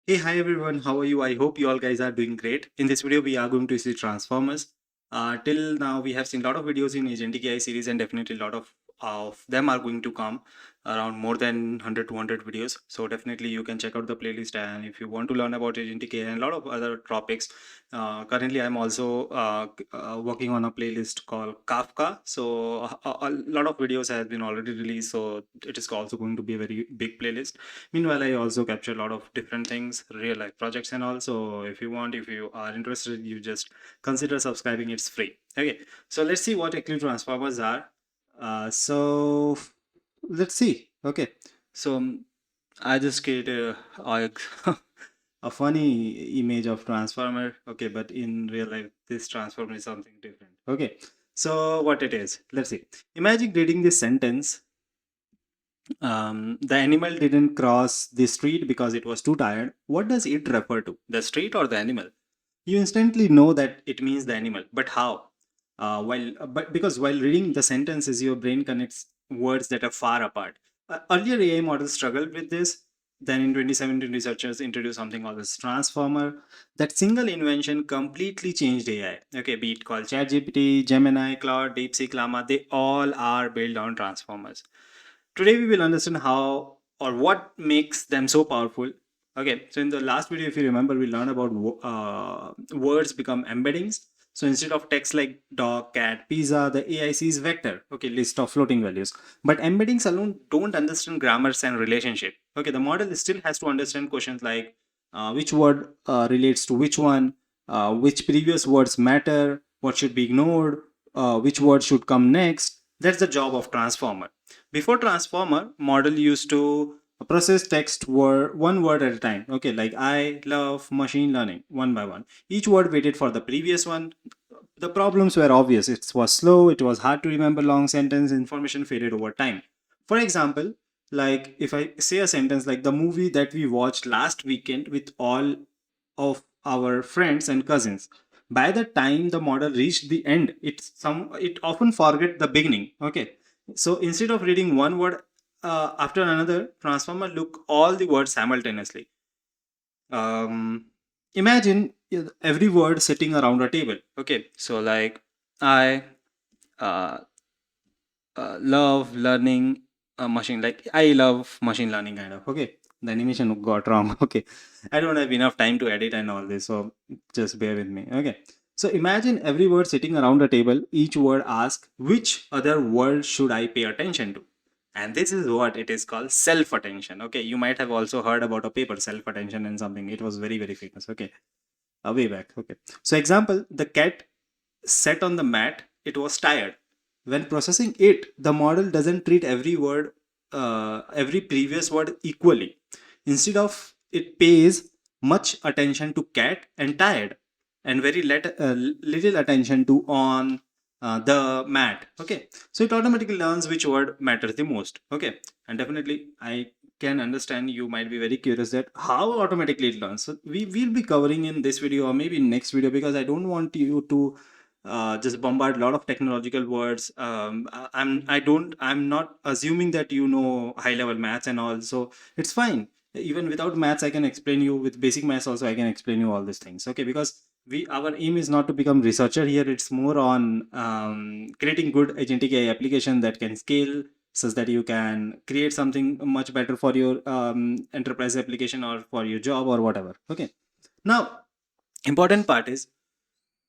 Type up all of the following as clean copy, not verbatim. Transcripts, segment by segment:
Hey, hi everyone. How are you? I hope you all guys are doing great. In this video, we are going to see transformers. Till now, we have seen a lot of videos in Agentic AI series, and definitely a lot of them are going to come around more than 100 200 videos. So definitely you can check out the playlist. And if you want to learn about Agentic AI and a lot of other topics, currently I'm also working on a playlist called Kafka. So a lot of videos has been already released. So it is also going to be a very big playlist. Meanwhile, I also capture a lot of different things, real life projects, and also if you are interested, you just consider subscribing. It's free. Okay, so let's see what actually transformers are. So let's see. Okay, so I just created a, a funny image of transformer. Okay, but in real life, this transformer is something different. Okay, so what it is? Let's see. Imagine reading this sentence. The animal didn't cross the street because it was too tired. What does it refer to? The street or the animal? You instantly know that it means the animal, but how? But because while reading the sentences, your brain connects words that are far apart. Earlier AI models struggled with this. Then in 2017, researchers introduced something called as transformer. That single invention completely changed AI. Okay, be it called ChatGPT, Gemini, Claude, DeepSeek, Llama, they all are built on transformers. Today we will understand how or what makes them so powerful. Okay, so in the last video, if you remember, we learned about words become embeddings. So instead of text like dog, cat, pizza, the AI sees vector, okay, list of floating values. But embeddings alone don't understand grammars and relationship. Okay, the model still has to understand questions like which word relates to which one, which previous words matter, what should be ignored, which word should come next. That's the job of transformer. Before transformer, model used to process text word one word at a time. Okay, like I love machine learning one by one. Each word waited for the previous one. The problems were obvious. It was slow, it was hard to remember long sentence, information faded over time. For example, like if I say a sentence like the movie that we watched last weekend with all of our friends and cousins, by the time the model reached the end, it often forget the beginning. Okay, so instead of reading one word after another, transformer look all the words simultaneously. um, Imagine every word sitting around a table. Okay, so like I uh, love learning machine, like I love machine learning kind of. Okay, the animation got wrong. Okay, I don't have enough time to edit and all this, so just bear with me. Okay, so imagine every word sitting around a table. Each word asks which other word should I pay attention to, and this is what it is called self attention. Okay, you might have also heard about a paper self attention and something. It was very famous. Okay, way back. Okay, so example, the cat sat on the mat. It was tired. When processing it, the model doesn't treat every previous word equally. Instead of, it pays much attention to cat and tired, and little attention to on the mat. Okay, so it automatically learns which word matters the most. Okay, and definitely I can understand you might be very curious that how automatically it learns. So we will be covering in this video or maybe next video, because I don't want you to just bombard a lot of technological words. I'm not assuming that you know high level maths and all, so it's fine. Even without maths, I can explain you. With basic maths also, I can explain you all these things. Okay, because we our aim is not to become researcher here. It's more on creating good agentic AI application that can scale, such that you can create something much better for your enterprise application or for your job or whatever. Okay, now important part is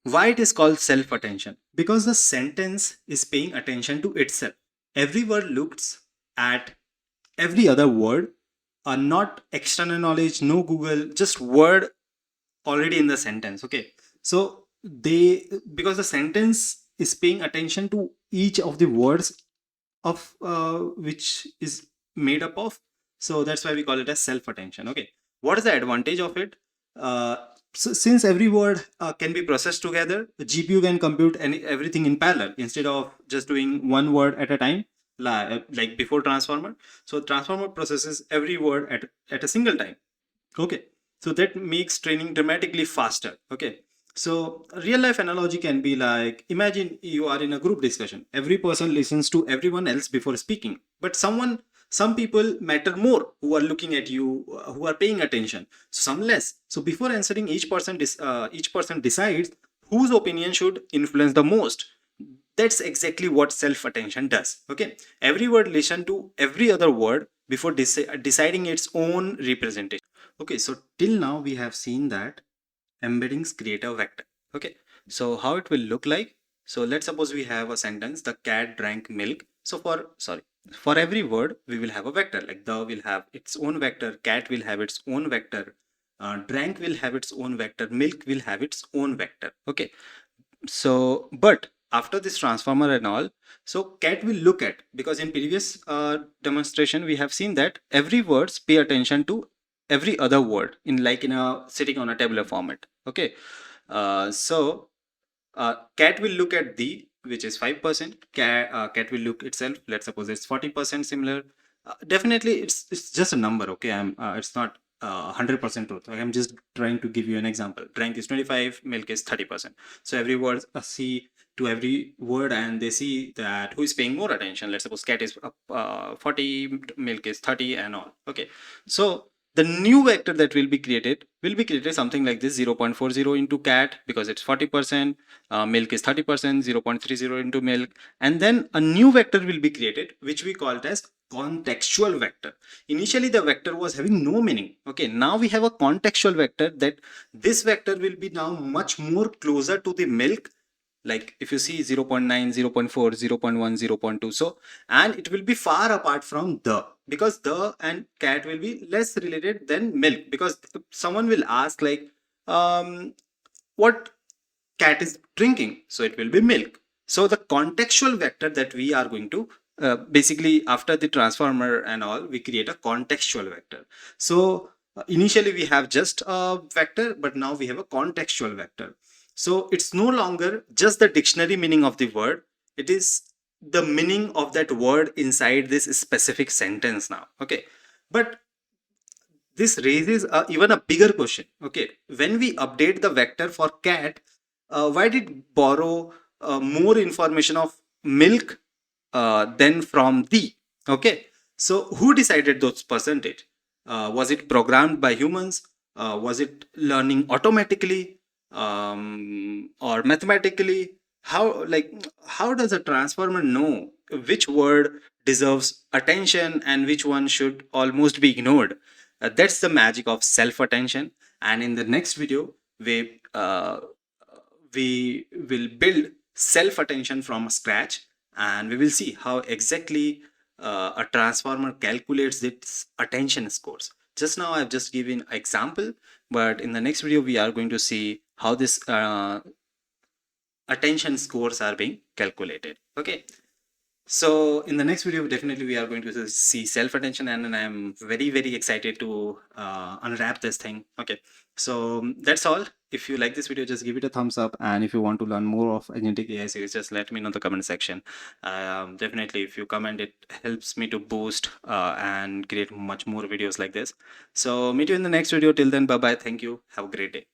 why it is called self attention. Because the sentence is paying attention to itself. Every word looks at every other word, not external knowledge, no Google, just word already in the sentence. Okay, so they, because the sentence is paying attention to each of the words of which is made up of, so that's why we call it as self attention. Okay, what is the advantage of it? uh, since every word can be processed together, the GPU can compute everything in parallel instead of just doing one word at a time, like before transformer. So transformer processes every word at a single time. Okay, so that makes training dramatically faster. Okay, so a real life analogy can be like, imagine you are in a group discussion. Every person listens to everyone else before speaking, but someone Some people matter more who are looking at you, who are paying attention. So some less. So before answering, each person decides whose opinion should influence the most. That's exactly what self attention does. Okay, every word listen to every other word before deciding its own representation. Okay, so till now we have seen that embeddings create a vector. Okay, so how it will look like? So let's suppose we have a sentence: the cat drank milk. So for every word we will have a vector. Like the will have its own vector, cat will have its own vector, drank will have its own vector, milk will have its own vector. Okay, so but after this transformer and all, so cat will look at, because in previous demonstration we have seen that every words pay attention to every other word in, like in a sitting on a tabular format. Okay, so cat will look at the, which is 5%. Cat will look itself, let's suppose it's 40% similar. Definitely it's just a number. Okay, it's not 100% truth. I'm just trying to give you an example. Drank is 25, milk is 30%. So every word see to every word, and they see that who is paying more attention. Let's suppose cat is 40, milk is 30 and all. Okay, so the new vector that will be created something like this: 0.40 into cat because it's 40%, milk is 30%, 0.30 into milk, and then a new vector will be created which we called as contextual vector. Initially the vector was having no meaning. Okay, now we have a contextual vector, that this vector will be now much more closer to the milk. Like if you see 0.9, 0.4, 0.1, 0.2, so, and it will be far apart from the, because the and cat will be less related than milk, because someone will ask like, what cat is drinking, so it will be milk. So the contextual vector that we are going to, basically after the transformer and all, we create a contextual vector. So initially we have just a vector, but now we have a contextual vector. So it's no longer just the dictionary meaning of the word, it is the meaning of that word inside this specific sentence now. Okay, but this raises even a bigger question. Okay, when we update the vector for cat, why did borrow more information of milk than from the? Okay, so who decided those percentage? Was it programmed by humans? Was it learning automatically, or mathematically? How does a transformer know which word deserves attention and which one should almost be ignored? That's the magic of self attention. And in the next video, we will build self attention from scratch, and we will see how exactly a transformer calculates its attention scores. Just now I've just given example, but in the next video we are going to see how this attention scores are being calculated. Okay, so in the next video, definitely we are going to see self-attention, and I'm very excited to unwrap this thing. Okay, so that's all. If you like this video, just give it a thumbs up, and if you want to learn more of Agentic AI series, just let me know in the comment section. Definitely, if you comment, it helps me to boost and create much more videos like this. So meet you in the next video. Till then, bye bye. Thank you. Have a great day.